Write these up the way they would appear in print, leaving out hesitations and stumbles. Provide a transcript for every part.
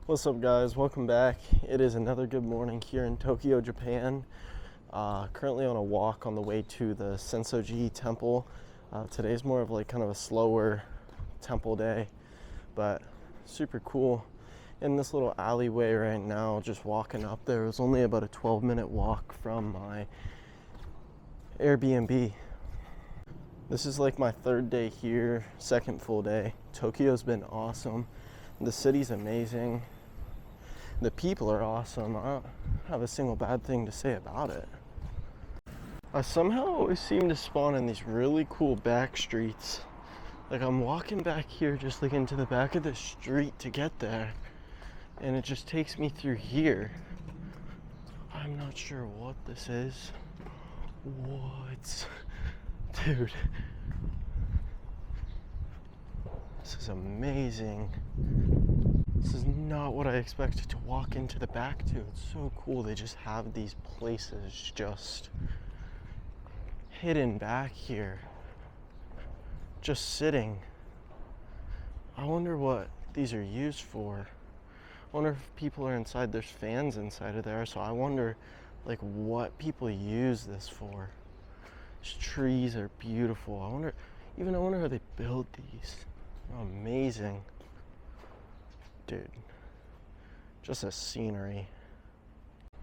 What's up, guys? Welcome back. It is another good morning here in Tokyo, Japan. Currently on a walk on the way to the Senso-ji Temple. Today's more of like kind of a slower temple day, but super cool. In this little alleyway right now, just walking up there. It was only about a 12-minute walk from my Airbnb. This is like my third day here, second full day. Tokyo's been awesome. The city's amazing. The people are awesome. I don't have a single bad thing to say about it. I somehow always seem to spawn in these really cool back streets. Like I'm walking back here just like into the back of the street to get there, and it just takes me through here. I'm not sure what this is. What? Dude. This is amazing. This is not what I expected to walk into the back to. It's so cool. They just have these places just hidden back here, just sitting. I wonder what these are used for. I wonder if people are inside. There's fans inside of there, so I wonder like what people use this for. These trees are beautiful. I wonder how they build these. Oh, amazing. Dude, just a scenery.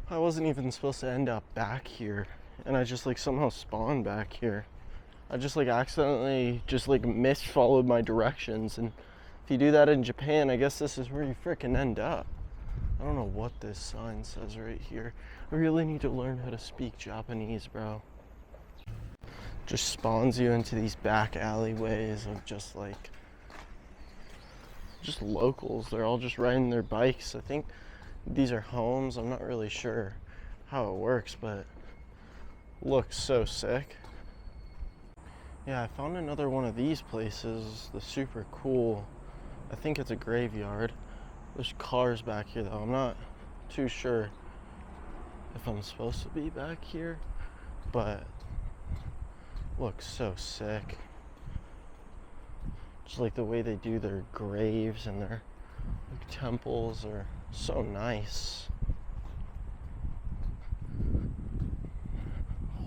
I wasn't even supposed to end up back here, and I just like somehow spawned back here. I just like accidentally just like misfollowed my directions, and if you do that in Japan, I guess this is where you frickin' end up. I don't know what this sign says right here. I really need to learn how to speak Japanese, bro. Just spawns you into these back alleyways of just like locals. They're all just riding their bikes. I think these are homes. I'm not really sure how it works, but looks so sick. Yeah, I found another one of these places. The super cool. I think it's a graveyard. There's cars back here though. I'm not too sure if I'm supposed to be back here, but looks so sick. Just like the way they do their graves and their like, temples are so nice.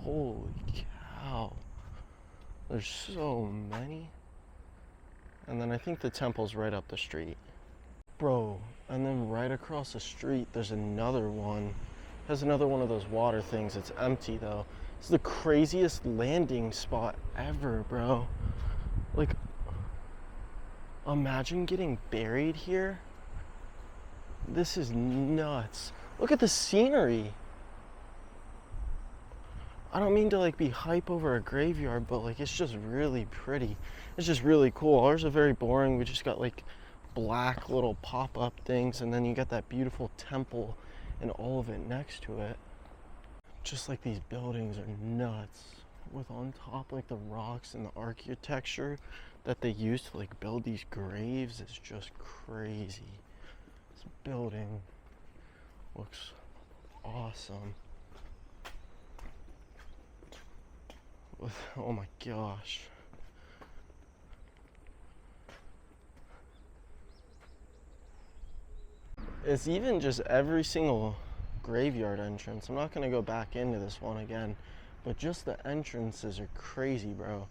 Holy cow. There's so many. And then I think the temple's right up the street. Bro, and then right across the street there's another one. It has another one of those water things. It's empty though. It's the craziest landing spot ever, bro. Like, imagine getting buried here. This is nuts. Look at the scenery. I don't mean to like be hype over a graveyard, but like it's just really pretty. It's just really cool. Ours are very boring. We just got like black little pop-up things, and then you got that beautiful temple and all of it next to it. Just like these buildings are nuts. With on top like the rocks and the architecture that they use to like build these graves is just crazy. This building looks awesome. Oh my gosh. It's even just every single graveyard entrance. I'm not gonna go back into this one again, but just the entrances are crazy, bro.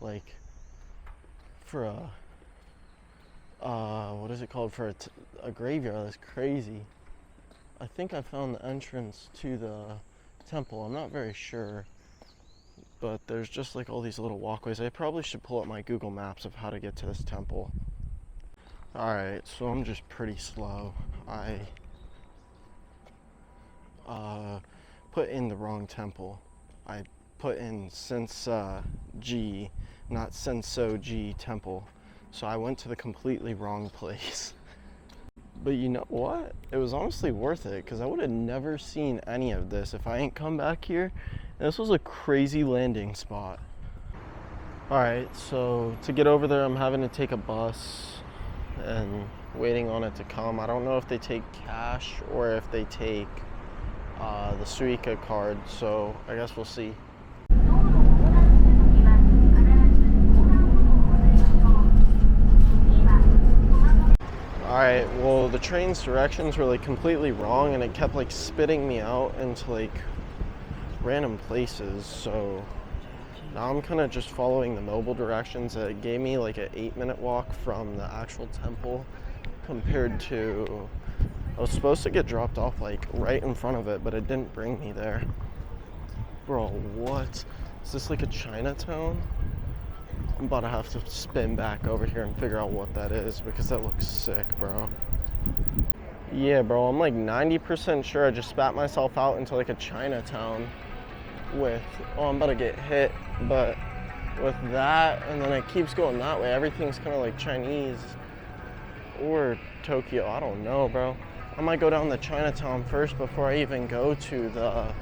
Like for what is it called, for a graveyard, that's crazy. I think I found the entrance to the temple. I'm not very sure, but there's just like all these little walkways. I probably should pull up my Google Maps of how to get to this temple. Alright, so I'm just pretty slow. I put in the wrong temple. I put in Senso-ji, not Senso-ji Temple. So I went to the completely wrong place. But you know what? It was honestly worth it, because I would have never seen any of this if I ain't come back here. And this was a crazy landing spot. Alright, so to get over there I'm having to take a bus and waiting on it to come. I don't know if they take cash or if they take the Suica card, so I guess we'll see. Alright, well, the train's directions were like completely wrong and it kept like spitting me out into like random places, so now I'm kind of just following the mobile directions. It gave me like an 8-minute walk from the actual temple compared to, I was supposed to get dropped off like right in front of it, but it didn't bring me there. Bro, what? Is this like a Chinatown? I'm about to have to spin back over here and figure out what that is because that looks sick, bro. Yeah, bro, I'm like 90% sure I just spat myself out into like a Chinatown with, oh, I'm about to get hit, but with that, and then it keeps going that way. Everything's kind of like Chinese or Tokyo, I don't know, bro. I might go down to Chinatown first before I even go to the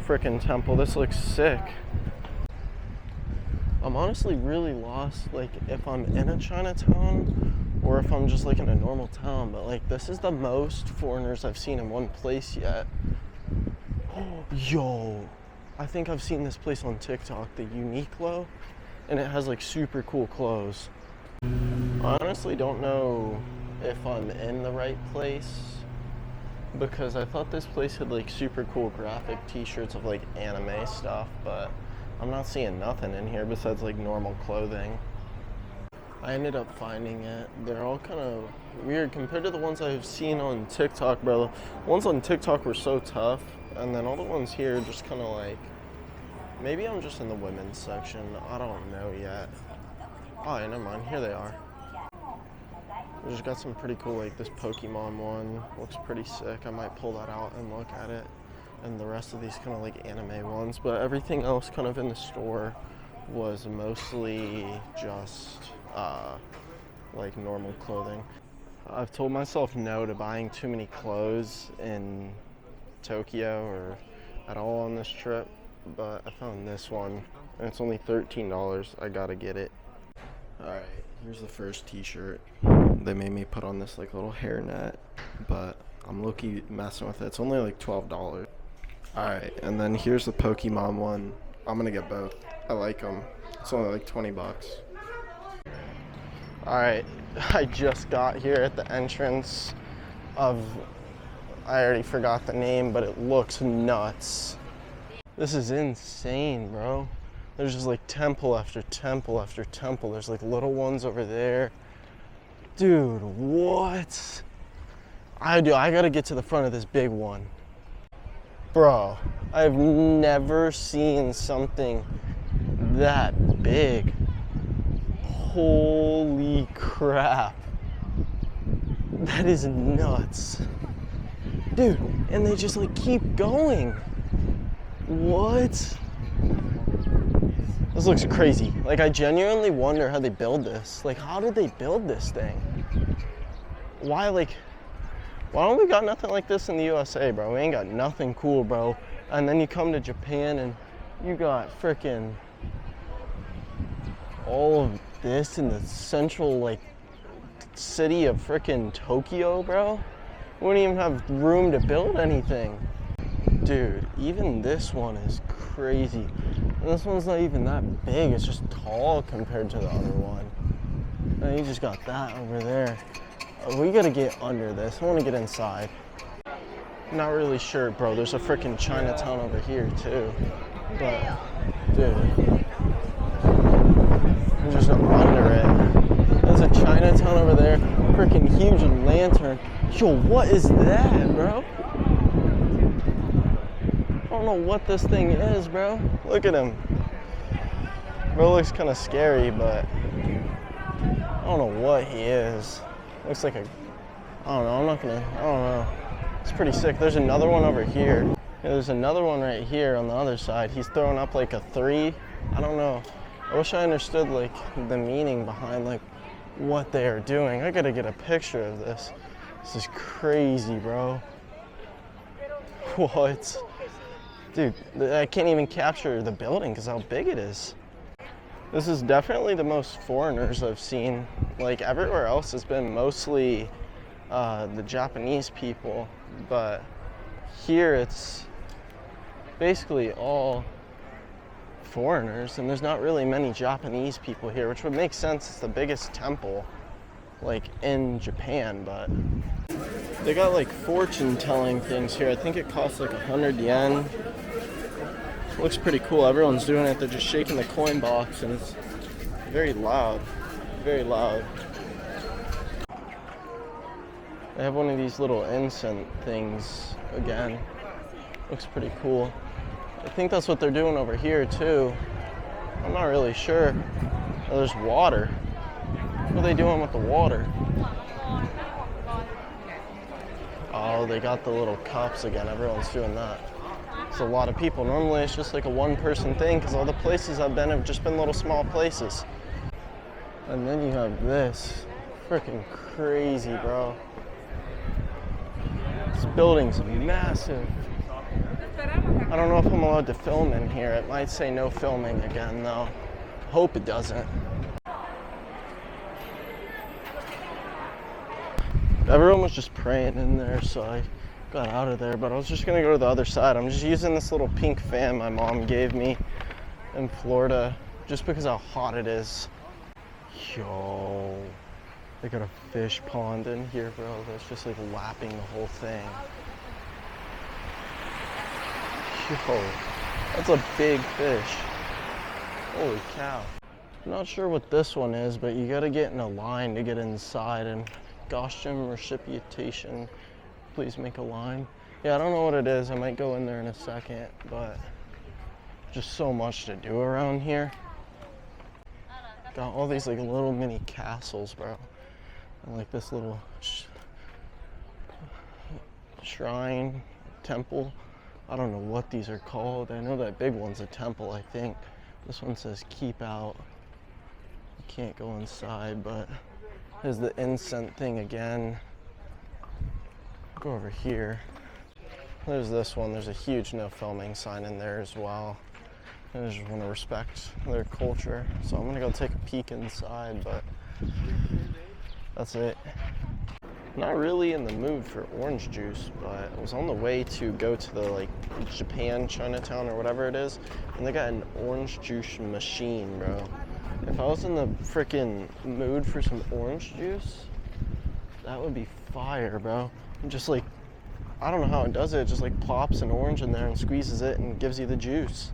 frickin' temple. This looks sick. I'm honestly really lost, like, if I'm in a Chinatown or if I'm just, like, in a normal town. But, like, this is the most foreigners I've seen in one place yet. Yo, I think I've seen this place on TikTok, the Uniqlo, and it has, like, super cool clothes. I honestly don't know if I'm in the right place because I thought this place had, like, super cool graphic t-shirts of, like, anime stuff, but I'm not seeing nothing in here besides like normal clothing. I ended up finding it. They're all kind of weird compared to the ones I've seen on TikTok, bro. The ones on TikTok were so tough, and then all the ones here just kind of like, maybe I'm just in the women's section. I don't know yet. Oh, yeah, never mind. Here they are. We just got some pretty cool, like this Pokemon one. Looks pretty sick. I might pull that out and look at it. And the rest of these kind of like anime ones, but everything else kind of in the store was mostly just like normal clothing. I've told myself no to buying too many clothes in Tokyo or at all on this trip, but I found this one and it's only $13. I gotta get it. Alright, here's the first t-shirt. They made me put on this like little hairnet, but I'm low-key messing with it. It's only like $12. Alright, and then here's the Pokemon one. I'm gonna get both. I like them. It's only like 20 bucks. Alright, I just got here at the entrance of, I already forgot the name, but it looks nuts. This is insane, bro. There's just like temple after temple after temple. There's like little ones over there. Dude, what? I gotta get to the front of this big one. Bro, I've never seen something that big. Holy crap. That is nuts. Dude, and they just like keep going. What? This looks crazy. Like, I genuinely wonder how they build this. Like, how did they build this thing? Why don't we got nothing like this in the USA, bro? We ain't got nothing cool, bro. And then you come to Japan and you got frickin' all of this in the central, like, city of frickin' Tokyo, bro. We wouldn't even have room to build anything. Dude, even this one is crazy. And this one's not even that big. It's just tall compared to the other one. And you just got that over there. We gotta get under this. I wanna get inside. Not really sure, bro. There's a freaking Chinatown over here too. But, dude, I'm just under it. There's a Chinatown over there. Freaking huge lantern. Yo, what is that, bro? I don't know what this thing is, bro. Look at him. Bro looks kind of scary, but I don't know what he is. Looks like a, I don't know, I don't know. It's pretty sick. There's another one over here. Yeah, there's another one right here on the other side. He's throwing up like a 3. I don't know. I wish I understood like the meaning behind like what they are doing. I gotta get a picture of this. This is crazy, bro. What? Dude, I can't even capture the building because how big it is. This is definitely the most foreigners I've seen. Like, everywhere else has been mostly the Japanese people, but here it's basically all foreigners, and there's not really many Japanese people here, which would make sense. It's the biggest temple. like in Japan, but they got like fortune telling things here. I think it costs like 100 yen. Looks pretty cool. Everyone's doing it. They're just shaking the coin box and it's very loud. Very loud. They have one of these little incense things again. Looks pretty cool. I think that's what they're doing over here too. I'm not really sure. Oh, there's water. What are they doing with the water? Oh, they got the little cups again. Everyone's doing that. It's a lot of people. Normally it's just like a one-person thing because all the places I've been have just been little small places. And then you have this. Freaking crazy, bro. This building's massive. I don't know if I'm allowed to film in here. It might say no filming again, though. Hope it doesn't. Everyone was just praying in there, so I got out of there. But I was just gonna go to the other side. I'm just using this little pink fan my mom gave me in Florida, just because how hot it is. Yo, they got a fish pond in here, bro. That's just like lapping the whole thing. Yo, that's a big fish. Holy cow. I'm not sure what this one is, but you gotta get in a line to get inside. And costume recipitation, please make a line. Yeah, I don't know what it is. I might go in there in a second, but just so much to do around here. Got all these like little mini castles, bro. And like this little shrine, temple. I don't know what these are called. I know that big one's a temple, I think. This one says keep out. You can't go inside, but there's the incense thing again. Go over here. There's this one. There's a huge no filming sign in there as well. I just want to respect their culture. So I'm gonna go take a peek inside, but that's it. Not really in the mood for orange juice, but I was on the way to go to the like Japan Chinatown or whatever it is, and they got an orange juice machine, bro. If I was in the freaking mood for some orange juice, that would be fire, bro. Just like, I don't know how it does it. It just like plops an orange in there and squeezes it and gives you the juice.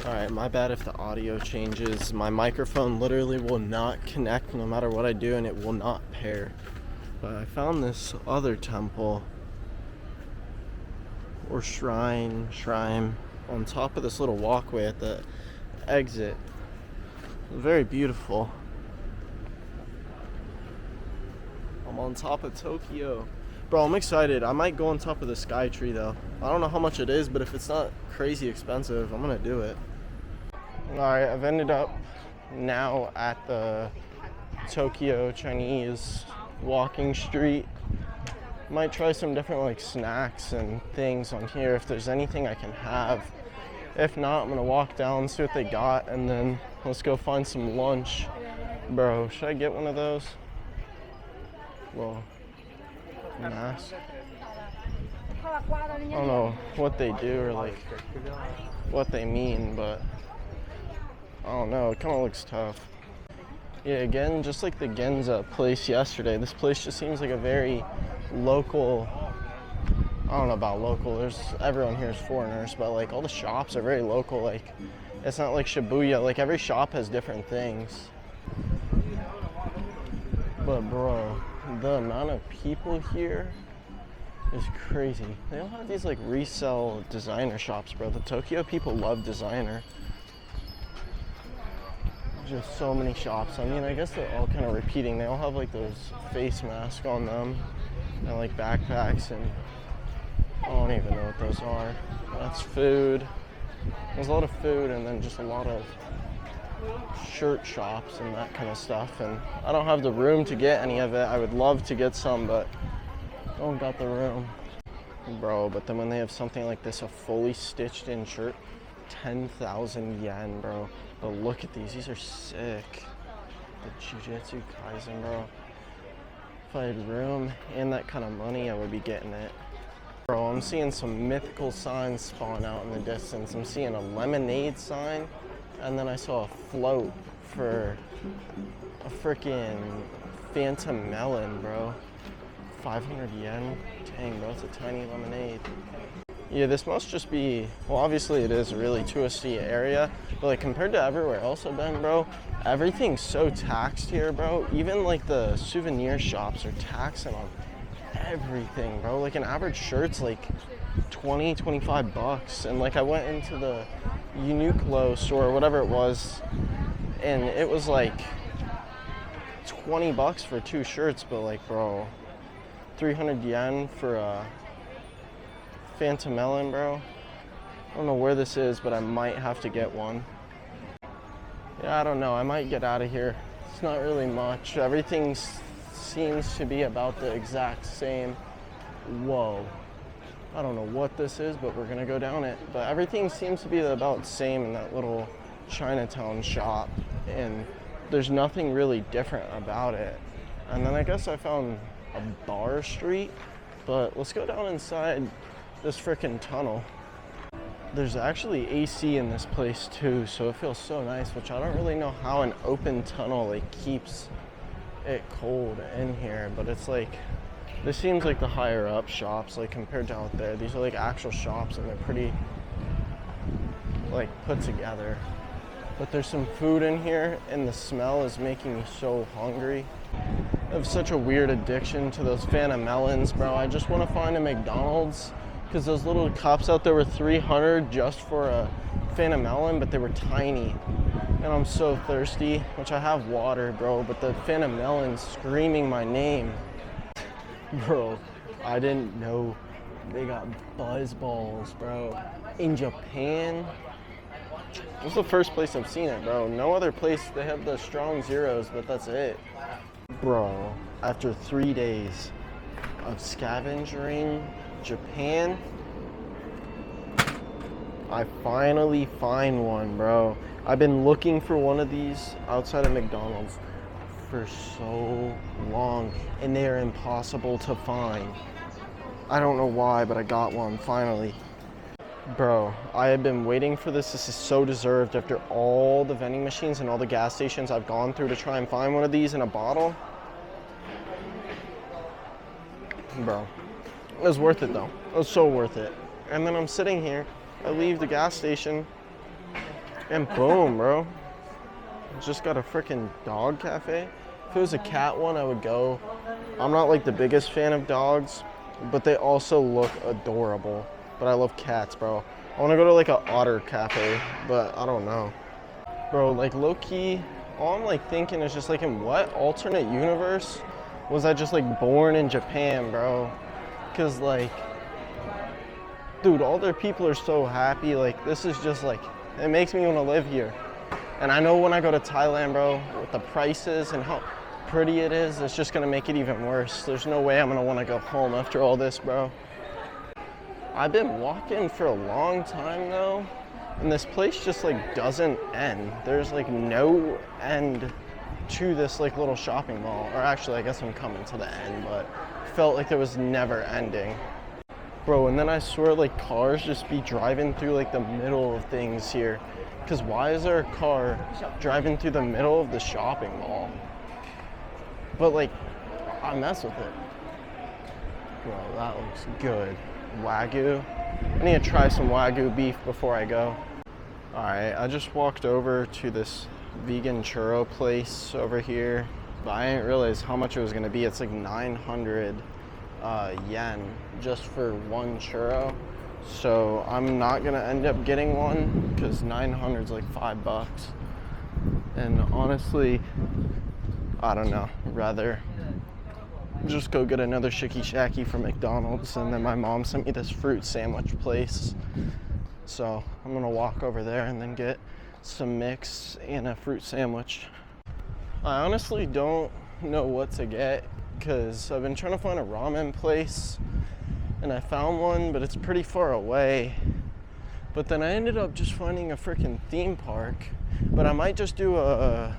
All right, my bad if the audio changes. My microphone literally will not connect no matter what I do, and it will not pair. But I found this other temple or shrine on top of this little walkway at the exit. Very beautiful. I'm on top of Tokyo. Bro, I'm excited. I might go on top of the Skytree though. I don't know how much it is, but if it's not crazy expensive, I'm gonna do it. Alright, I've ended up now at the Tokyo Chinese walking street. Might try some different like snacks and things on here if there's anything I can have. If not, I'm gonna walk down, see what they got, and then let's go find some lunch. Bro, should I get one of those? Well, mask. I don't know what they do or like what they mean, but I don't know, it kind of looks tough. Yeah, again, just like the Genza place yesterday, this place just seems like a very local, I don't know about local, everyone here is foreigners, but like all the shops are very local. Like it's not like Shibuya, like every shop has different things. But bro, the amount of people here is crazy. They all have these like resell designer shops, bro. The Tokyo people love designer. Just so many shops. I mean, I guess they're all kind of repeating. They all have like those face masks on them and like backpacks, and I don't even know what those are. That's food. There's a lot of food, and then just a lot of shirt shops and that kind of stuff. And I don't have the room to get any of it. I would love to get some, but I don't got the room. Bro, but then when they have something like this, a fully stitched in shirt, 10,000 yen, bro. But look at these are sick. The Jujutsu Kaisen, bro. If I had room and that kind of money, I would be getting it. Bro, I'm seeing some mythical signs spawn out in the distance. I'm seeing a lemonade sign, and then I saw a float for a freaking Phantom melon, bro. 500 yen. Dang, bro, it's a tiny lemonade. Yeah, this must just be, well, obviously it is a really touristy area, but like compared to everywhere else I've been, bro, everything's so taxed here, bro. Even like the souvenir shops are taxing on everything, bro. Like an average shirt's like 20, 25 bucks. And like I went into the Uniqlo store, or whatever it was, and it was like 20 bucks for 2 shirts, but like, bro, 300 yen for a Phantom melon, bro. I don't know where this is, but I might have to get one. Yeah, I don't know. I might get out of here. It's not really much. Everything seems to be about the exact same. Whoa. I don't know what this is, but we're gonna go down it. But everything seems to be about the same in that little Chinatown shop, and there's nothing really different about it. And then I guess I found a bar street, but let's go down inside this freaking tunnel. There's actually AC in this place too, so it feels so nice, which I don't really know how an open tunnel like keeps it cold in here, but it's like, this seems like the higher up shops, like compared to out there. These are like actual shops and they're pretty like put together. But there's some food in here and the smell is making me so hungry. I have such a weird addiction to those Phantom melons, bro. I just want to find a McDonald's, because those little cups out there were 300 just for a Phantom melon, but they were tiny. And I'm so thirsty, which I have water, bro, but the Phantom melon's screaming my name. Bro, I didn't know they got buzz balls, bro. In Japan, this is the first place I've seen it, bro. No other place, they have the strong zeros, but that's it. Bro, after 3 days of scavenging Japan, I finally find one, bro. I've been looking for one of these outside of McDonald's for so long, and they are impossible to find. I don't know why, but I got one finally. Bro, I have been waiting for this. This is so deserved after all the vending machines and all the gas stations I've gone through to try and find one of these in a bottle. Bro, it was worth it though. It was so worth it. And then I'm sitting here, I leave the gas station, and boom, bro. Just got a freaking dog cafe. If it was a cat one, I would go. I'm not like the biggest fan of dogs, but they also look adorable. But I love cats, bro. I want to go to like an otter cafe, but I don't know. Bro, like low-key, all I'm like thinking is just like, in what alternate universe was I just like born in Japan, bro? Because like, dude, all their people are so happy. Like, this is just like, it makes me want to live here. And I know when I go to Thailand, bro, with the prices and how pretty it is, it's just gonna make it even worse. There's no way I'm gonna wanna go home after all this, bro. I've been walking for a long time though, and this place just like doesn't end. There's like no end to this like little shopping mall. Or actually, I guess I'm coming to the end, but felt like there was never ending. Bro, and then I swear like cars just be driving through like the middle of things here. Because why is there a car driving through the middle of the shopping mall? But like, I mess with it. Bro, that looks good. Wagyu. I need to try some Wagyu beef before I go. Alright, I just walked over to this vegan churro place over here, but I didn't realize how much it was going to be. It's like 900 yen just for one churro. So I'm not gonna end up getting one because 900 is like $5. And honestly, I don't know, rather just go get another Shiki Shaki from McDonald's. And then my mom sent me this fruit sandwich place, so I'm gonna walk over there and then get some mix and a fruit sandwich. I honestly don't know what to get because I've been trying to find a ramen place, and I found one, but it's pretty far away. But then I ended up just finding a freaking theme park. But I might just do a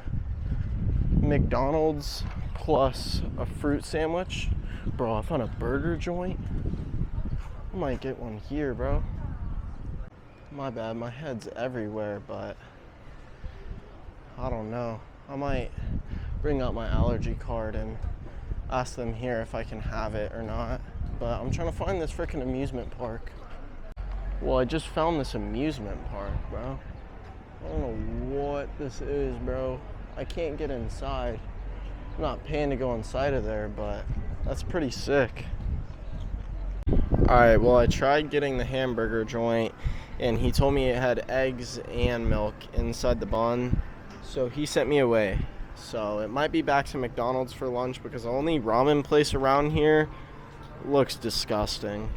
McDonald's plus a fruit sandwich. Bro, I found a burger joint. I might get one here, bro. My bad, my head's everywhere, but I don't know. I might bring out my allergy card and ask them here if I can have it or not. But I'm trying to find this freaking amusement park. Well, I just found this amusement park, bro. I don't know what this is, bro. I can't get inside. I'm not paying to go inside of there, but that's pretty sick. Alright, well, I tried getting the hamburger joint, and he told me it had eggs and milk inside the bun, so he sent me away. So it might be back to McDonald's for lunch, because the only ramen place around here looks disgusting.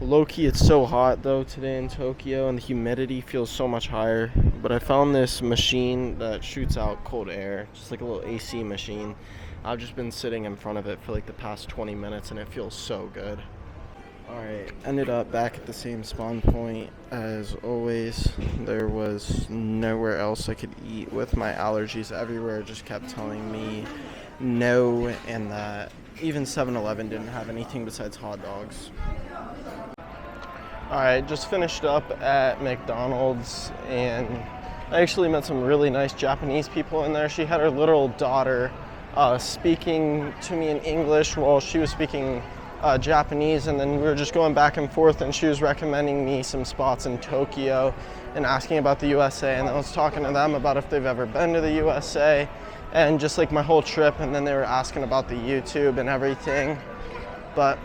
Low-key, it's so hot though today in Tokyo, and the humidity feels so much higher. But I found this machine that shoots out cold air, just like a little AC machine. I've just been sitting in front of it for like the past 20 minutes, and it feels so good. Alright, ended up back at the same spawn point as always. There was nowhere else I could eat with my allergies everywhere. Just kept telling me no, and that even 7-Eleven didn't have anything besides hot dogs. Alright, just finished up at McDonald's, and I actually met some really nice Japanese people in there. She had her little daughter speaking to me in English while she was speaking Japanese, and then we were just going back and forth, and she was recommending me some spots in Tokyo and asking about the USA, and I was talking to them about if they've ever been to the USA and just like my whole trip, and then they were asking about the YouTube and everything. But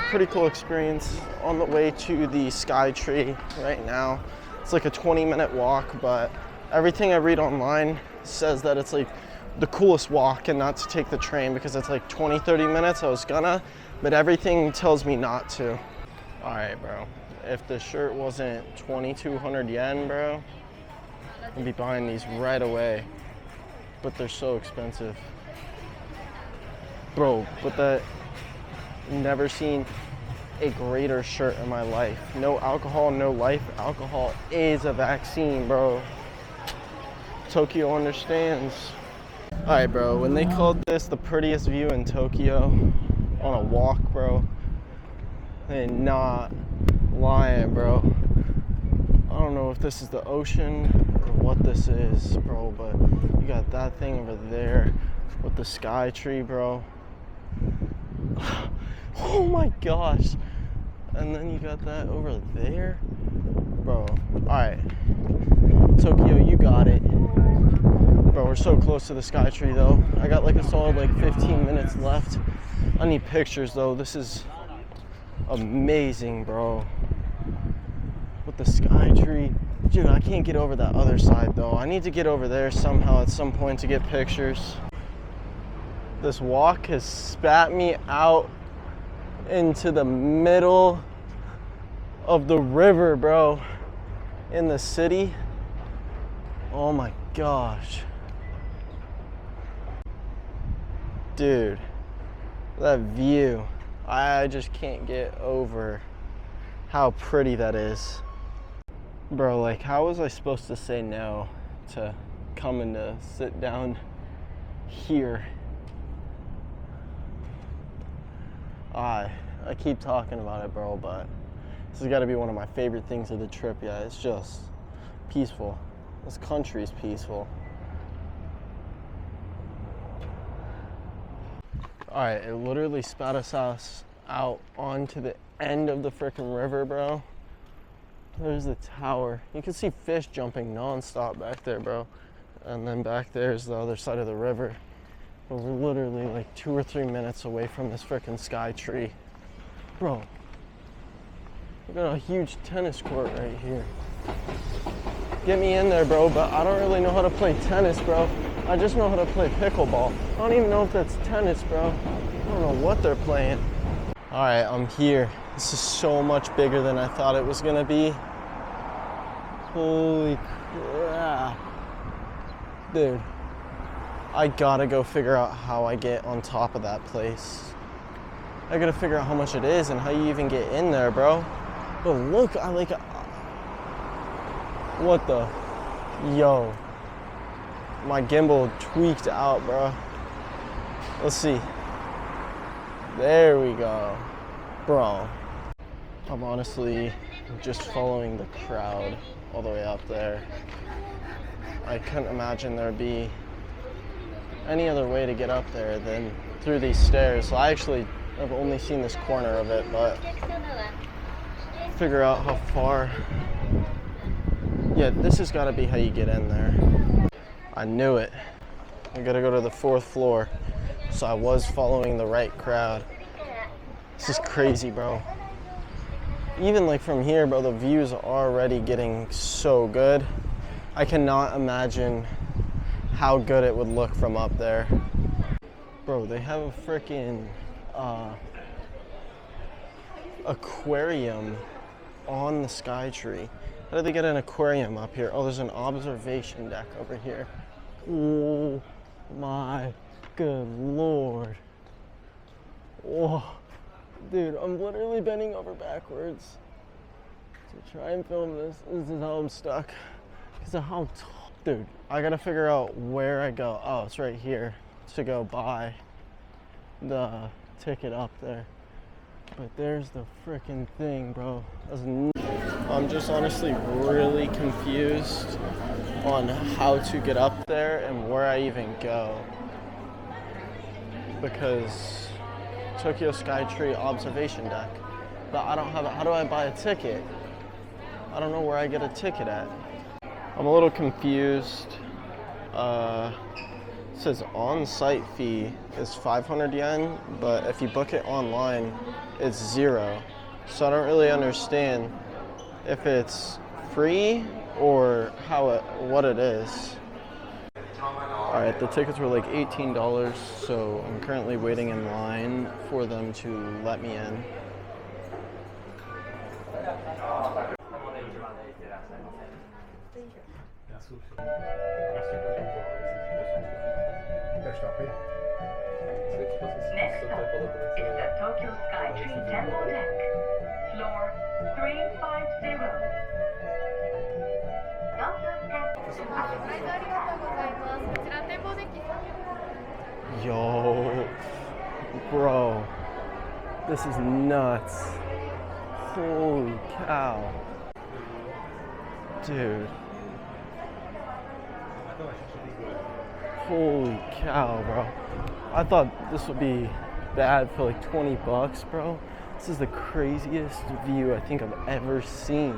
pretty cool experience. On the way to the Skytree right now. It's like a 20-minute walk, but everything I read online says that it's like the coolest walk and not to take the train because it's like 20-30 minutes. I was gonna, but everything tells me not to. Alright, bro. If the shirt wasn't 2,200 yen, bro, I'd be buying these right away. But they're so expensive. Bro, but that, never seen a greater shirt in my life. No alcohol, no life. Alcohol is a vaccine, bro. Tokyo understands. Alright, bro, when they called this the prettiest view in Tokyo on a walk, bro, they're not lying, bro. I don't know if this is the ocean or what this is, bro, but you got that thing over there with the Skytree, bro. Oh my gosh. And then you got that over there. Bro, alright. Tokyo, you got it. Bro, we're so close to the Skytree though. I got like a solid like 15 minutes left. I need pictures though. This is amazing, bro. With the Skytree. Dude, I can't get over that other side though. I need to get over there somehow at some point to get pictures. This walk has spat me out into the middle of the river, bro, in the city. Oh my gosh. Dude, that view, I just can't get over how pretty that is. Bro, like, how was I supposed to say no to coming to sit down here? I keep talking about it, bro, but this has got to be one of my favorite things of the trip. Yeah, it's just peaceful. This country's peaceful. Alright, it literally spat us out onto the end of the freaking river, bro. There's the tower. You can see fish jumping non-stop back there, bro. And then back there is the other side of the river. But we're literally like 2 or 3 minutes away from this freaking Skytree. Bro, we got a huge tennis court right here. Get me in there, bro, but I don't really know how to play tennis, bro. I just know how to play pickleball. I don't even know if that's tennis, bro. I don't know what they're playing. Alright, I'm here. This is so much bigger than I thought it was gonna be. Holy crap. Dude, I gotta go figure out how I get on top of that place. I gotta figure out how much it is and how you even get in there, bro. But look, what the? Yo. My gimbal tweaked out, bro. Let's see. There we go. Bro. I'm honestly just following the crowd all the way up there. I couldn't imagine there'd be any other way to get up there than through these stairs. So I actually have only seen this corner of it, but figure out how far. Yeah, this has got to be how you get in there. I knew it. I gotta go to the 4th floor. So I was following the right crowd. This is crazy, bro. Even like from here, bro, the views are already getting so good. I cannot imagine how good it would look from up there. Bro, they have a freaking aquarium on the Skytree. How did they get an aquarium up here? Oh, there's an observation deck over here. Oh my good lord. Whoa. Dude, I'm literally bending over backwards to try and film this. This is how I'm stuck. Because of how tall. Dude, I gotta figure out where I go. Oh, it's right here to go buy the ticket up there. But there's the freaking thing, bro. I'm just honestly really confused on how to get up there and where I even go. Because Tokyo Skytree observation deck, but I don't have it. How do I buy a ticket? I don't know where I get a ticket at. I'm a little confused. It says on-site fee is 500 yen, but if you book it online, it's 0. So I don't really understand if it's free or what it is. Alright, the tickets were like $18, so I'm currently waiting in line for them to let me in. Next up is the Tokyo Skytree Temple deck, floor 350. Yo, bro, this is nuts. Holy cow. Dude. Holy cow, bro. I thought this would be bad for like 20 bucks, bro. This is the craziest view I think I've ever seen.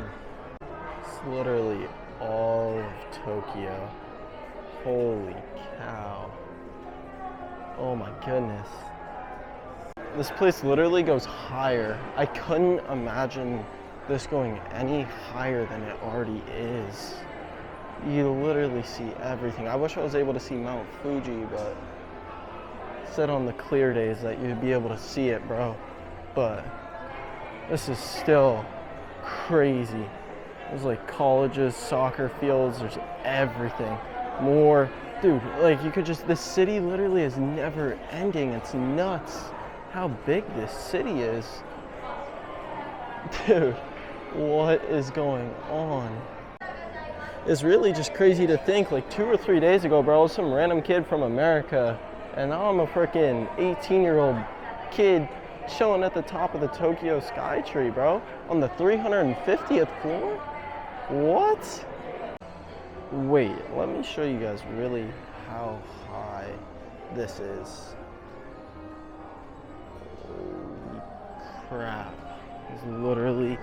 It's literally all of Tokyo. Holy cow. Oh my goodness. This place literally goes higher. I couldn't imagine this going any higher than it already is. You literally see everything. I wish I was able to see Mount Fuji, but it said on the clear days that you'd be able to see it, bro. But this is still crazy. There's like colleges, soccer fields, there's everything. More, dude, like you could just, this city literally is never ending. It's nuts how big this city is. Dude, what is going on? It's really just crazy to think, like 2 or 3 days ago, bro, I was some random kid from America, and now I'm a freaking 18-year-old kid chilling at the top of the Tokyo Skytree, bro, on the 350th floor? What? Wait, let me show you guys really how high this is. Holy crap. It's literally,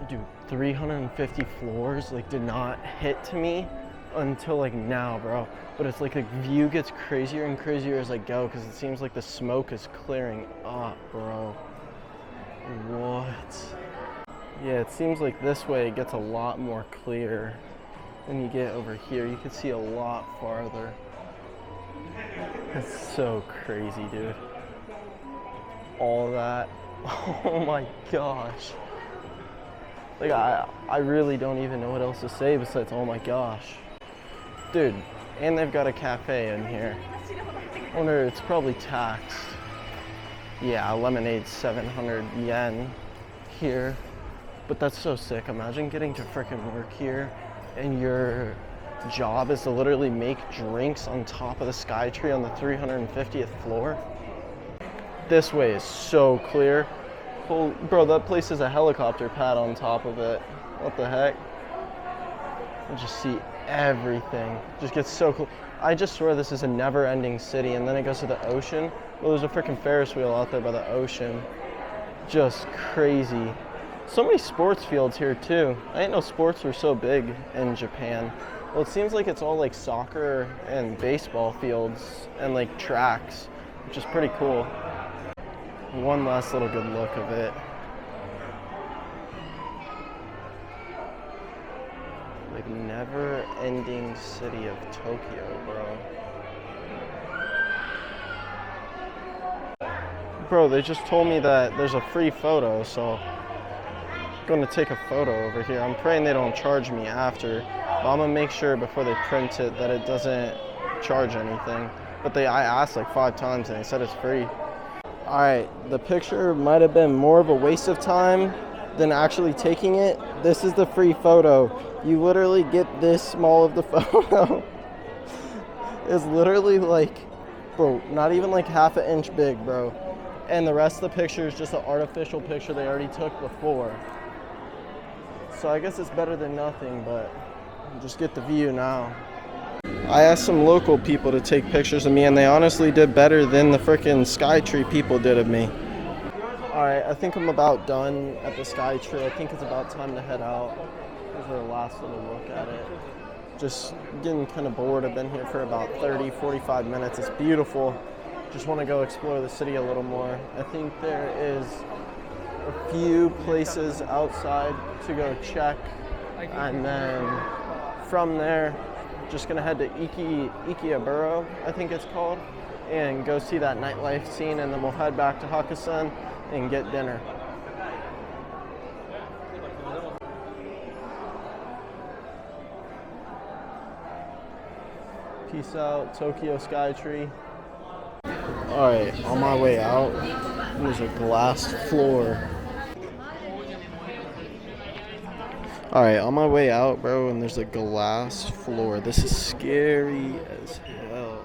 dude, 350 floors, like, did not hit to me until like now, bro. But it's like the view gets crazier and crazier as I go, because it seems like the smoke is clearing up, bro. What? Yeah, it seems like this way it gets a lot more clear than you get over here. You can see a lot farther. It's so crazy, dude. All that. Oh my gosh. Like, I really don't even know what else to say besides, oh my gosh. Dude, and they've got a cafe in here. I wonder, it's probably taxed. Yeah, lemonade's 700 yen here. But that's so sick. Imagine getting to frickin' work here and your job is to literally make drinks on top of the Skytree on the 350th floor. This way is so clear. Holy, bro, that place is a helicopter pad on top of it. What the heck? You just see everything. Just gets so cool. I just swear this is a never-ending city, and then it goes to the ocean. Well, there's a freaking Ferris wheel out there by the ocean. Just crazy. So many sports fields here too. I didn't know sports were so big in Japan. Well, it seems like it's all like soccer and baseball fields and like tracks, which is pretty cool. One last little good look of it. Like never-ending city of Tokyo, bro. Bro, they just told me that there's a free photo, so I'm gonna take a photo over here. I'm praying they don't charge me after, but I'm gonna make sure before they print it that it doesn't charge anything. But I asked like 5 times and they said it's free. All right, the picture might have been more of a waste of time than actually taking it. This is the free photo. You literally get this small of the photo. It's literally like, bro, not even like half an inch big, bro. And the rest of the picture is just an artificial picture they already took before. So I guess it's better than nothing, but just get the view now. I asked some local people to take pictures of me, and they honestly did better than the freaking Skytree people did of me. Alright, I think I'm about done at the Skytree. I think it's about time to head out. Here's our last little look at it. Just getting kind of bored. I've been here for about 30-45 minutes. It's beautiful. Just want to go explore the city a little more. I think there is a few places outside to go check, and then from there just gonna head to Ikebukuro, I think it's called, and go see that nightlife scene, and then we'll head back to Hakusen and get dinner. Peace out, Tokyo Skytree. Alright, on my way out, there's a glass floor. Alright, on my way out, bro, and there's a glass floor. This is scary as hell.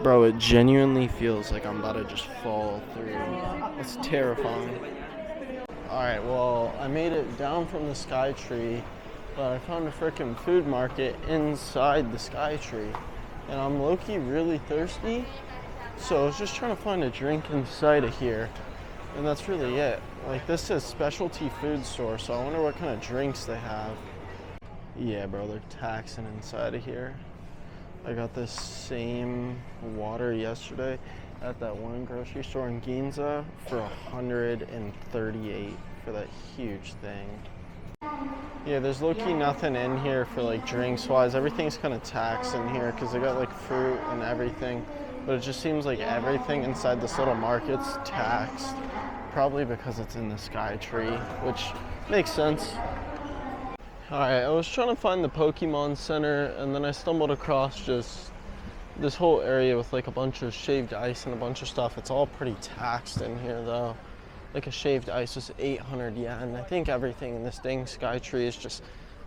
Bro, it genuinely feels like I'm about to just fall through. It's terrifying. Alright, well, I made it down from the Skytree, but I found a freaking food market inside the Skytree. And I'm low-key really thirsty, so I was just trying to find a drink inside of here. And that's really it. Like, this is specialty food store, so I wonder what kind of drinks they have. Yeah, bro, they're taxing inside of here. I got this same water yesterday at that one grocery store in Ginza for $138 for that huge thing. Yeah, there's low-key nothing in here for like drinks wise. Everything's kind of taxed in here because they got like fruit and everything, but it just seems like everything inside this little market's taxed, probably because it's in the Skytree, which makes sense. Alright, I was trying to find the Pokemon Center, and then I stumbled across just this whole area with like a bunch of shaved ice and a bunch of stuff. It's all pretty taxed in here though. Like a shaved ice is 800 yen. I think everything in this dang Skytree is just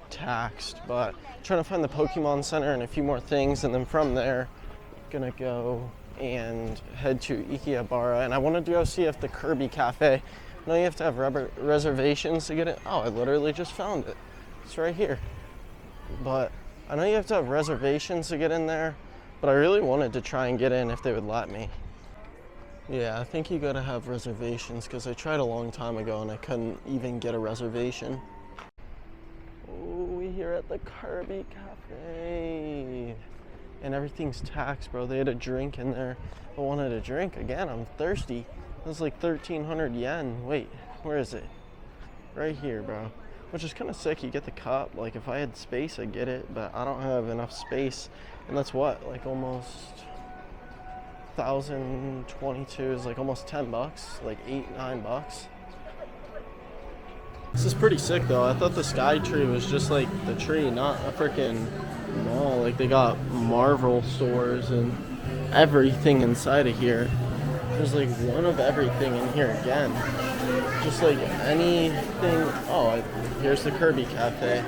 taxed, but I'm trying to find the Pokemon Center and a few more things, and then from there, gonna go and head to Ikebukuro, and I wanted to go see if the Kirby Cafe, I know you have to have reservations to get it. Oh, I literally just found it. It's right here. But I know you have to have reservations to get in there, but I really wanted to try and get in if they would let me. Yeah, I think you gotta have reservations because I tried a long time ago and I couldn't even get a reservation. Oh, we here at the Kirby Cafe. And everything's taxed, bro. They had a drink in there. I wanted a drink. Again, I'm thirsty. It was like 1,300 yen. Wait, where is it? Right here, bro. Which is kind of sick. You get the cup. Like, if I had space, I'd get it, but I don't have enough space. And that's what, like almost 1,022 is like almost 10 bucks, like $8-9. This is pretty sick though. I thought the Skytree was just like the tree, not a freaking mall. Like, they got Marvel stores and everything inside of here. There's like one of everything in here again. Just like anything. Oh, here's the Kirby Cafe.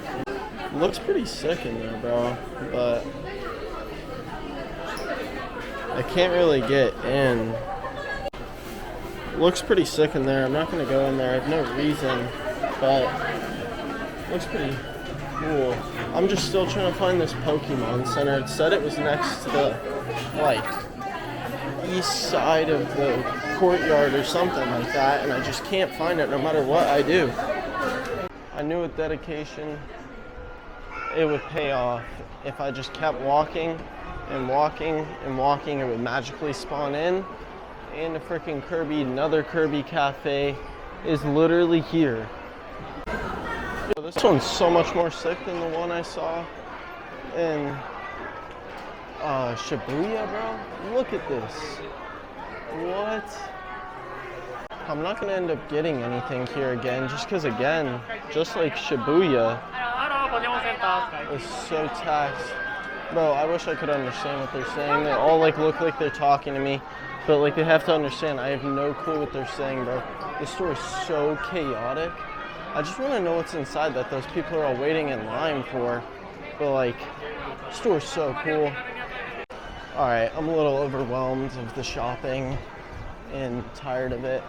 Looks pretty sick in there, bro, but I can't really get in. Looks pretty sick in there. I'm not gonna go in there. I have no reason but looks pretty cool. I'm just still trying to find this Pokemon Center. It said it was next to the, like, east side of the courtyard or something like that, and I just can't find it no matter what I do. I knew with dedication it would pay off. If I just kept walking and walking and walking, it would magically spawn in. And the freaking another Kirby cafe is literally here. Yo, this one's so much more sick than the one I saw in Shibuya, bro. Look at this. What? I'm not gonna end up getting anything here again, just because, again, just like Shibuya is so taxed. Bro, I wish I could understand what they're saying. They all like look like they're talking to me, but like they have to understand I have no clue what they're saying, bro. This store is so chaotic. I just want to know what's inside that those people are all waiting in line for. But like, the store is so cool. Alright, I'm a little overwhelmed of the shopping and tired of it.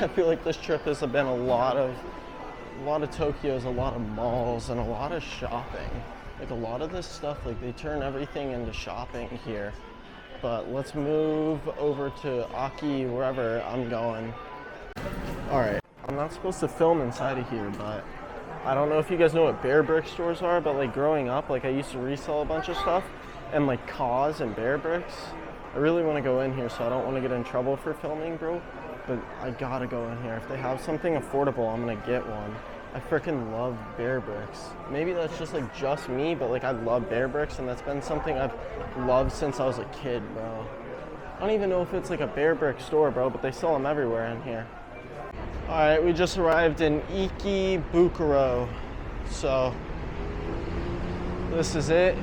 I feel like this trip has been a lot of Tokyo's, a lot of malls, and a lot of shopping. Like a lot of this stuff, like they turn everything into shopping here. But let's move over to Aki, wherever I'm going. Alright, I'm not supposed to film inside of here, but I don't know if you guys know what bear brick stores are, but like growing up, like I used to resell a bunch of stuff, and like Kaws and bear bricks. I really want to go in here, so I don't want to get in trouble for filming, bro. But I gotta go in here. If they have something affordable, I'm gonna get one. I freaking love bear bricks. Maybe that's just like just me, but like I love bear bricks, and that's been something I've loved since I was a kid, bro. I don't even know if it's like a bear brick store, bro, but they sell them everywhere in here. Alright, we just arrived in Ikebukuro. So, this is it.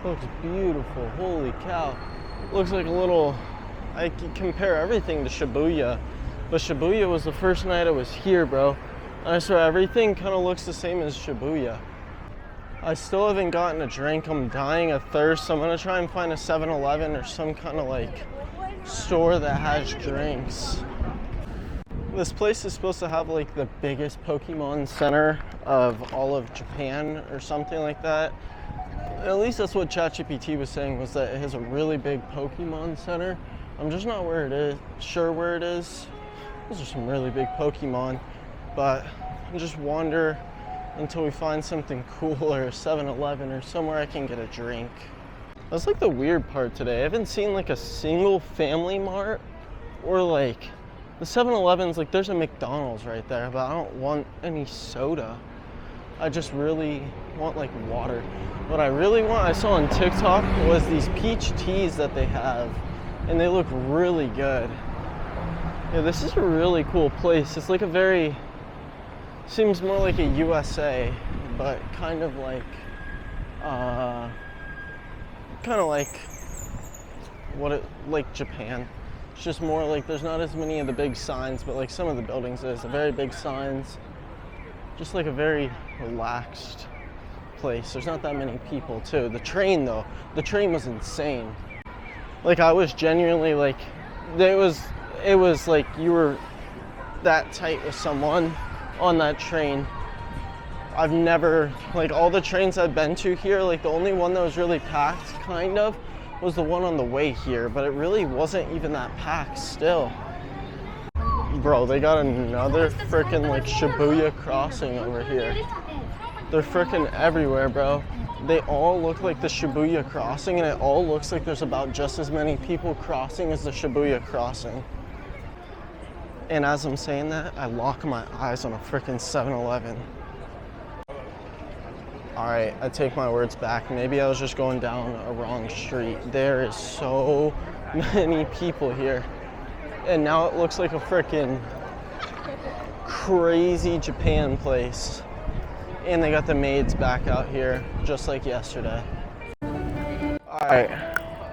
Looks beautiful, holy cow. Looks like a little, I can compare everything to Shibuya. But Shibuya was the first night I was here, bro. And I swear everything kind of looks the same as Shibuya. I still haven't gotten a drink. I'm dying of thirst. So I'm gonna try and find a 7-Eleven or some kind of like store that has drinks. This place is supposed to have like the biggest Pokemon Center of all of Japan or something like that. At least that's what ChatGPT was saying, was that it has a really big Pokemon Center. I'm just not sure where it is. Those are some really big Pokemon, but I'll just wander until we find something cool, or a 7-Eleven or somewhere I can get a drink. That's like the weird part today. I haven't seen like a single family mart, or like the 7-Elevens, like there's a McDonald's right there, but I don't want any soda. I just really want like water. What I really want, I saw on TikTok, was these peach teas that they have, and they look really good. Yeah, this is a really cool place. It's like a very, seems more like a USA, but kind of like like Japan. It's just more like there's not as many of the big signs, but like some of the buildings there's very big signs. Just like a very relaxed place. There's not that many people too. The train though, the train was insane. Like I was genuinely like, it was like you were that tight with someone on that train. I've never, like all the trains I've been to here, like the only one that was really packed kind of was the one on the way here, but it really wasn't even that packed still. Bro, they got another freaking like Shibuya crossing over here. They're freaking everywhere, bro. They all look like the Shibuya crossing, and it all looks like there's about just as many people crossing as the Shibuya crossing. And as I'm saying that, I lock my eyes on a freaking 7-Eleven. Alright, I take my words back. Maybe I was just going down a wrong street. There is so many people here. And now it looks like a freaking crazy Japan place. And they got the maids back out here, just like yesterday. Alright,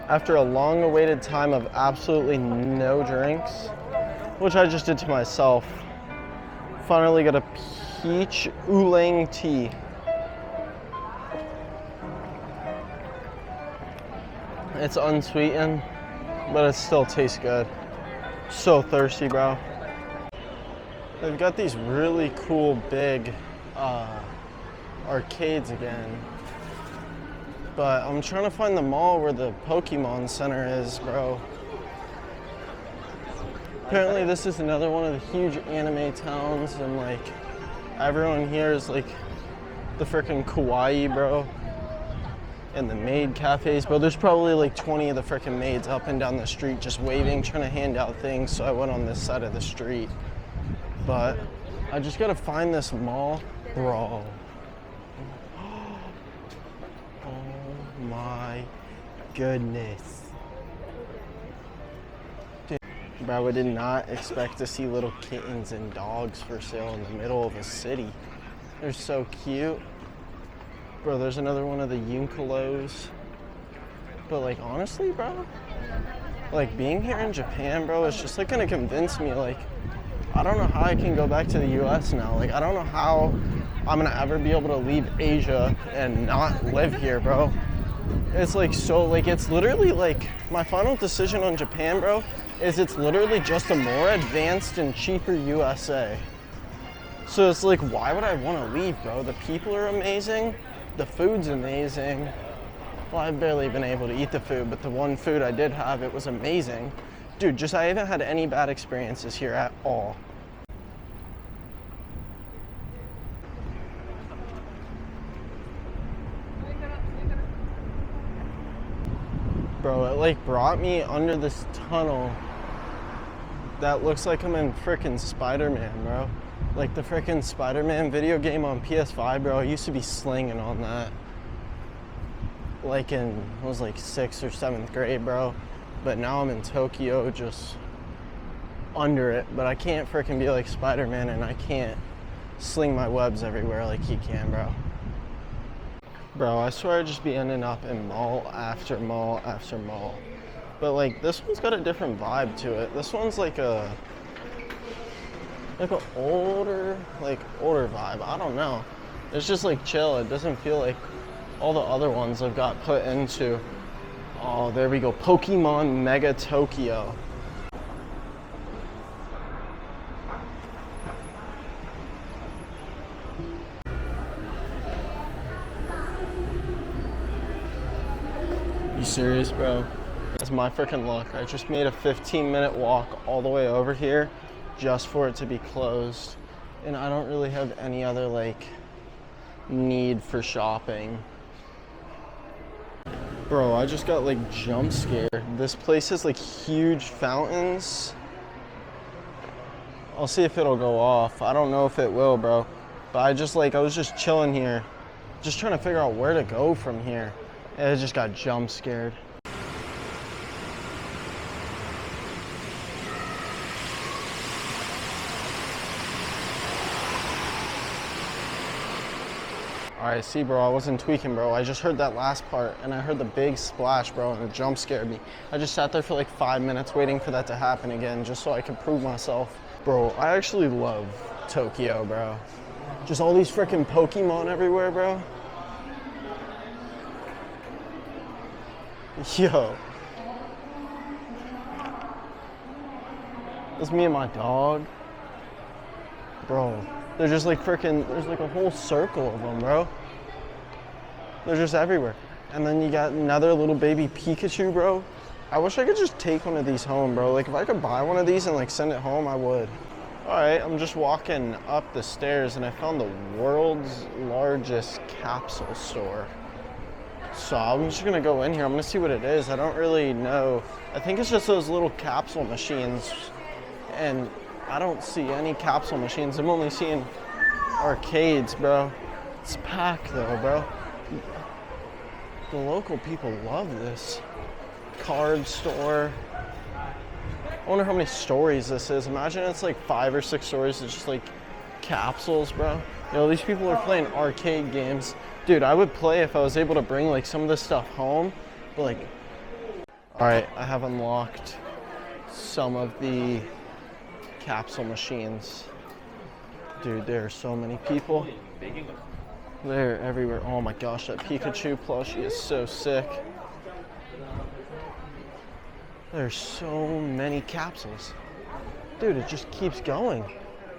after a long awaited time of absolutely no drinks, which I just did to myself, finally got a peach oolong tea. It's unsweetened, but it still tastes good. So thirsty, bro. They've got these really cool big arcades again. But I'm trying to find the mall where the Pokemon Center is, bro. Apparently this is another one of the huge anime towns, and like everyone here is like the frickin' kawaii, bro. And the maid cafes, bro. There's probably like 20 of the frickin' maids up and down the street just waving, trying to hand out things, so I went on this side of the street. But I just gotta find this mall, bro. Oh my goodness. Dude, bro, I did not expect to see little kittens and dogs for sale in the middle of a city. They're so cute. Bro, there's another one of the Yunkalos. But like, honestly, bro, like being here in Japan, bro, is just like gonna convince me, like, I don't know how I can go back to the US now. Like, I don't know how I'm gonna ever be able to leave Asia and not live here, bro. It's like so, like, it's literally like, my final decision on Japan, bro, is it's literally just a more advanced and cheaper USA. So it's like, why would I wanna leave, bro? The people are amazing. The food's amazing. Well, I've barely been able to eat the food, but the one food I did have, it was amazing. Dude, just I haven't had any bad experiences here at all. Bro, it like brought me under this tunnel that looks like I'm in frickin' Spider-Man, bro. Like the frickin' Spider-Man video game on PS5, bro. I used to be slinging on that. Like in, I was like 6th or 7th grade, bro. But now I'm in Tokyo, just under it. But I can't frickin' be like Spider-Man, and I can't sling my webs everywhere like he can, bro. Bro, I swear I'd just be ending up in mall after mall after mall. But like, this one's got a different vibe to it. This one's like an older vibe. I don't know. It's just like chill. It doesn't feel like all the other ones I've got put into. Oh, there we go. Pokemon Mega Tokyo. You serious, bro? That's my freaking luck. I just made a 15-minute walk all the way over here just for it to be closed. And I don't really have any other like need for shopping. Bro, I just got like jump scared. This place has like huge fountains. I'll see if it'll go off. I don't know if it will, bro. But I was just chilling here, just trying to figure out where to go from here. And I just got jump scared. Alright, see, bro, I wasn't tweaking, bro. I just heard that last part, and I heard the big splash, bro, and it jump scared me. I just sat there for like 5 minutes waiting for that to happen again, just so I could prove myself. Bro, I actually love Tokyo, bro. Just all these freaking Pokemon everywhere, bro. Yo. That's me and my dog. Bro, they're just like freaking, there's like a whole circle of them, bro. They're just everywhere. And then you got another little baby Pikachu, bro. I wish I could just take one of these home, bro. Like if I could buy one of these and like send it home, I would. All right, I'm just walking up the stairs and I found the world's largest capsule store. So I'm just gonna go in here. I'm gonna see what it is. I don't really know. I think it's just those little capsule machines. And I don't see any capsule machines. I'm only seeing arcades, bro. It's packed though, bro. The local people love this. Card store. I wonder how many stories this is. Imagine it's like 5 or 6 stories. It's just like capsules, bro. You know, these people are playing arcade games. Dude, I would play if I was able to bring like some of this stuff home. But like, all right, I have unlocked some of the capsule machines. Dude, there are so many people. They're everywhere. Oh my gosh, that Pikachu plushie is so sick. There's so many capsules. Dude, it just keeps going.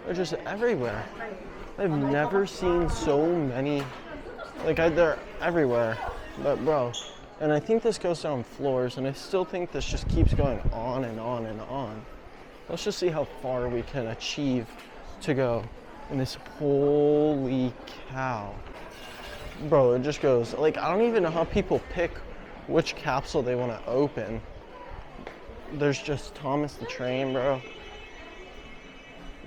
They're just everywhere. I've never seen so many. Like, they're everywhere. But, bro, and I think this goes down floors, and I still think this just keeps going on and on and on. Let's just see how far we can achieve to go in this. Holy cow. Bro, it just goes, like, I don't even know how people pick which capsule they want to open. There's just Thomas the Train, bro.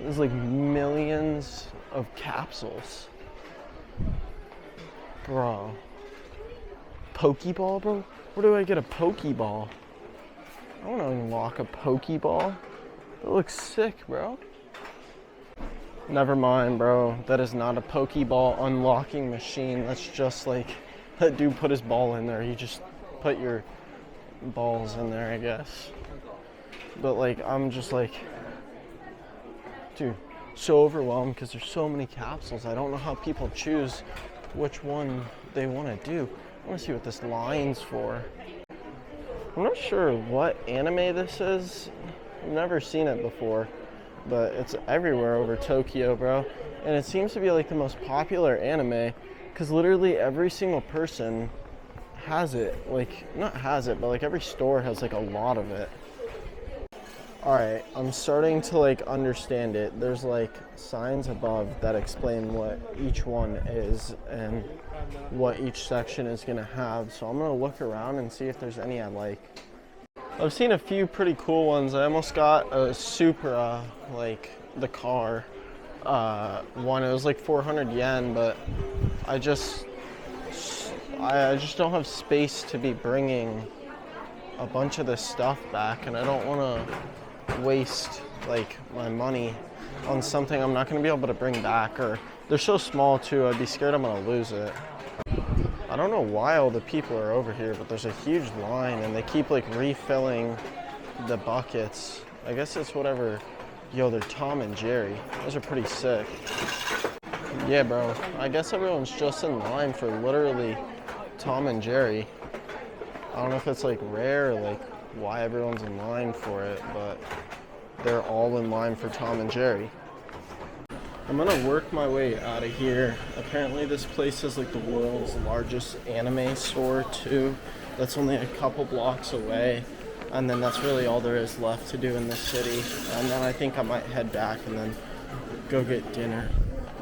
There's like millions of capsules. Bro. Pokeball, bro? Where do I get a Pokeball? I want to unlock a Pokeball. That looks sick, bro. Never mind, bro. That is not a Pokeball unlocking machine. That's just like, that dude put his ball in there. You just put your balls in there, I guess. But like, I'm just like, dude, so overwhelmed because there's so many capsules. I don't know how people choose which one they want to do. I want to see what this line's for. I'm not sure what anime this is. I've never seen it before, but it's everywhere over Tokyo, bro. And it seems to be like the most popular anime because literally every single person has it. Like, not has it, but like every store has like a lot of it. Alright, I'm starting to like understand it. There's like signs above that explain what each one is and what each section is gonna have. So I'm gonna look around and see if there's any I like. I've seen a few pretty cool ones. I almost got a Supra, like the car one. It was like 400 yen, but I just don't have space to be bringing a bunch of this stuff back, and I don't want to waste like my money on something I'm not going to be able to bring back. Or they're so small too, I'd be scared I'm going to lose it. I don't know why all the people are over here, but there's a huge line and they keep like refilling the buckets. I guess it's whatever. Yo, they're Tom and Jerry. Those are pretty sick. Yeah, bro, I guess everyone's just in line for literally Tom and Jerry. I don't know if it's like rare or like why everyone's in line for it, but they're all in line for Tom and Jerry. I'm gonna work my way out of here. Apparently this place is like the world's largest anime store too. That's only a couple blocks away, and then that's really all there is left to do in the city. And then I think I might head back and then go get dinner.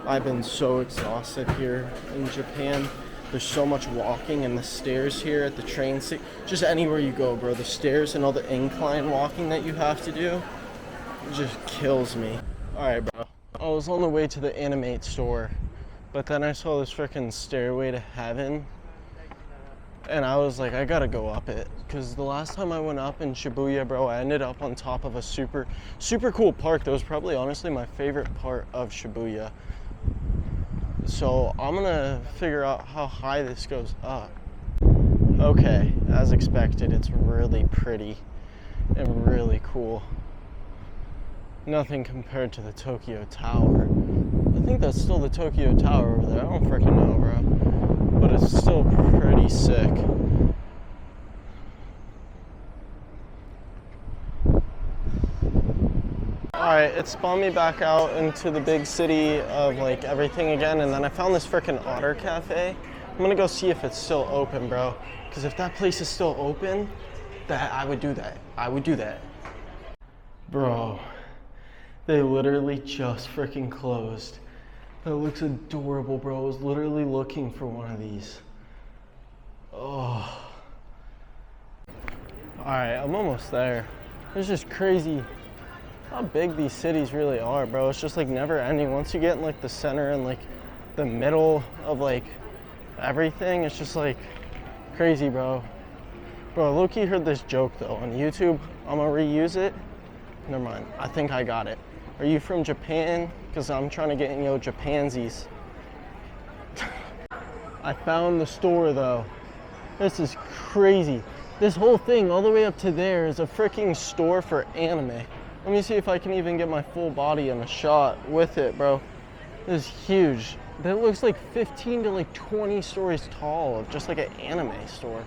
I've been so exhausted here in Japan. There's so much walking, and the stairs here at the train station, just anywhere you go, bro, the stairs and all the incline walking that you have to do, it just kills me. Alright, bro. I was on the way to the Animate store, but then I saw this freaking stairway to heaven, and I was like, I gotta go up it. Because the last time I went up in Shibuya, bro, I ended up on top of a super cool park that was probably honestly my favorite part of Shibuya. So I'm gonna figure out how high this goes up. Okay, as expected, it's really pretty and really cool. Nothing compared to the Tokyo Tower. I think that's still the Tokyo Tower over there. I don't freaking know, bro. But it's still pretty sick. Alright, it spawned me back out into the big city of like everything again, and then I found this freaking Otter Cafe. I'm gonna go see if it's still open, bro. Because if that place is still open, I would do that. I would do that. Bro, they literally just freaking closed. That looks adorable, bro. I was literally looking for one of these. Oh. Alright, I'm almost there. It's just crazy how big these cities really are, bro. It's just like never ending. Once you get in like the center and like the middle of like everything, it's just like crazy, bro. Bro, low-key heard this joke though on YouTube. I'm gonna reuse it. Never mind, I think I got it. Are you from Japan? Because I'm trying to get in yo Japansies. I found the store though. This is crazy. This whole thing all the way up to there is a freaking store for anime. Let me see if I can even get my full body in a shot with it, bro. This is huge. That looks like 15 to like 20 stories tall of just like an anime store.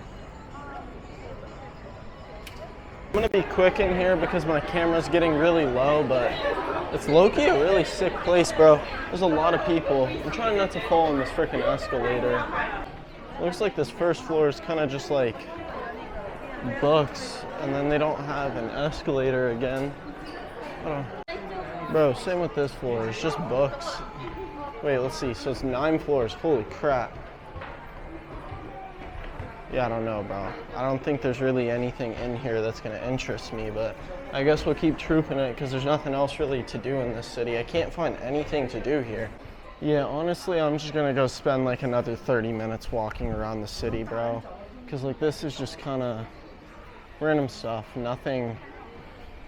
I'm gonna be quick in here because my camera's getting really low, but it's low-key a really sick place, bro. There's a lot of people. I'm trying not to fall in this freaking escalator. Looks like this first floor is kind of just like books, and then they don't have an escalator again. Bro, same with this floor. It's just books. Wait, let's see. So it's 9 floors. Holy crap. Yeah, I don't know, bro. I don't think there's really anything in here that's going to interest me, but I guess we'll keep trooping it because there's nothing else really to do in this city. I can't find anything to do here. Yeah, honestly, I'm just going to go spend like another 30 minutes walking around the city, bro. Because like this is just kind of random stuff. Nothing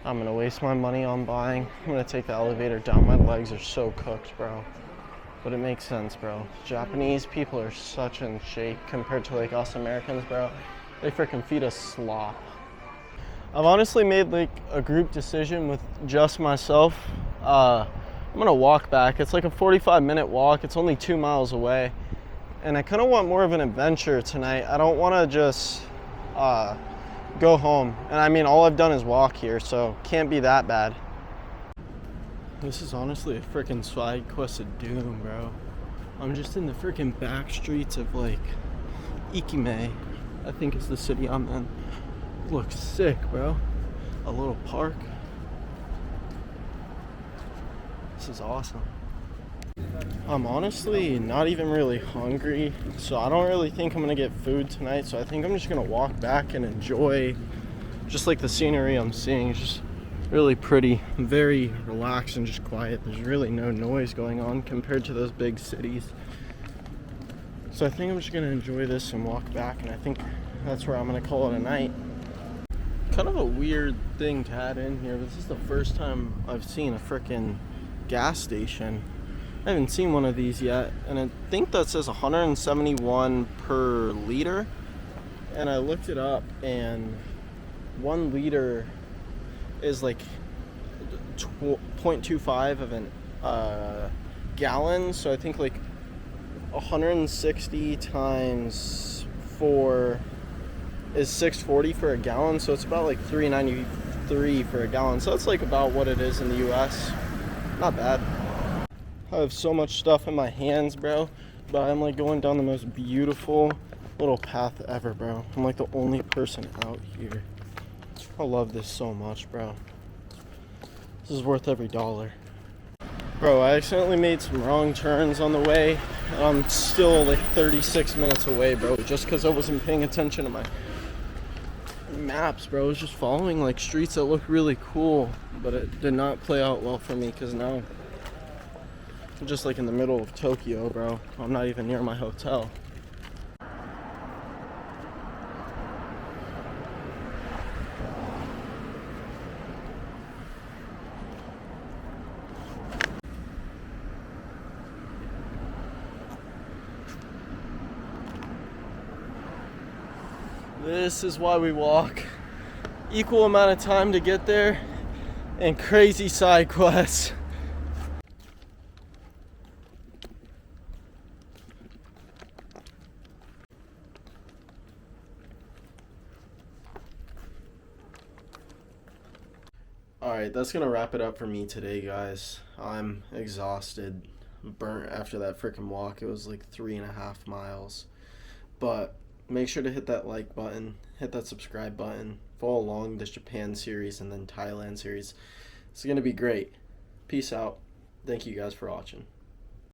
I'm going to waste my money on buying. I'm going to take the elevator down. My legs are so cooked, bro. But it makes sense, bro. Japanese people are such in shape compared to like us Americans, bro. They freaking feed us slop. I've honestly made like a group decision with just myself. I'm gonna walk back. It's like a 45-minute walk. It's only 2 miles away. And I kind of want more of an adventure tonight. I don't want to just go home. And I mean, all I've done is walk here, so can't be that bad. This is honestly a freaking side quest of doom, bro. I'm just in the freaking back streets of like Ikebukuro, I think is the city I'm in. Looks sick, bro. A little park. This is awesome. I'm honestly not even really hungry, so I don't really think I'm gonna get food tonight. So I think I'm just gonna walk back and enjoy just like the scenery I'm seeing. It's just really pretty, very relaxed and just quiet. There's really no noise going on compared to those big cities. So I think I'm just gonna enjoy this and walk back, and I think that's where I'm gonna call it a night. Kind of a weird thing to add in here. This is the first time I've seen a freaking gas station. I haven't seen one of these yet, and I think that says 171 per liter. And I looked it up, and 1 liter is like 0.25 of an gallon. So I think like 160 times 4 is 640 for a gallon. So it's about like 393 for a gallon. So that's like about what it is in the US. Not bad. I have so much stuff in my hands, bro, but I'm like going down the most beautiful little path ever, bro. I'm like the only person out here. I love this so much, bro. This is worth every dollar. Bro, I accidentally made some wrong turns on the way. I'm still like 36 minutes away, bro, just because I wasn't paying attention to my maps, bro. I was just following like streets that look really cool, but it did not play out well for me because now I'm just like in the middle of Tokyo, bro. I'm not even near my hotel. This is why we walk. Equal amount of time to get there and crazy side quests. Alright, that's gonna wrap it up for me today, guys. I'm exhausted, burnt after that freaking walk. It was like 3.5 miles. But make sure to hit that like button, hit that subscribe button, follow along this Japan series and then Thailand series. It's gonna be great. Peace out. Thank you guys for watching.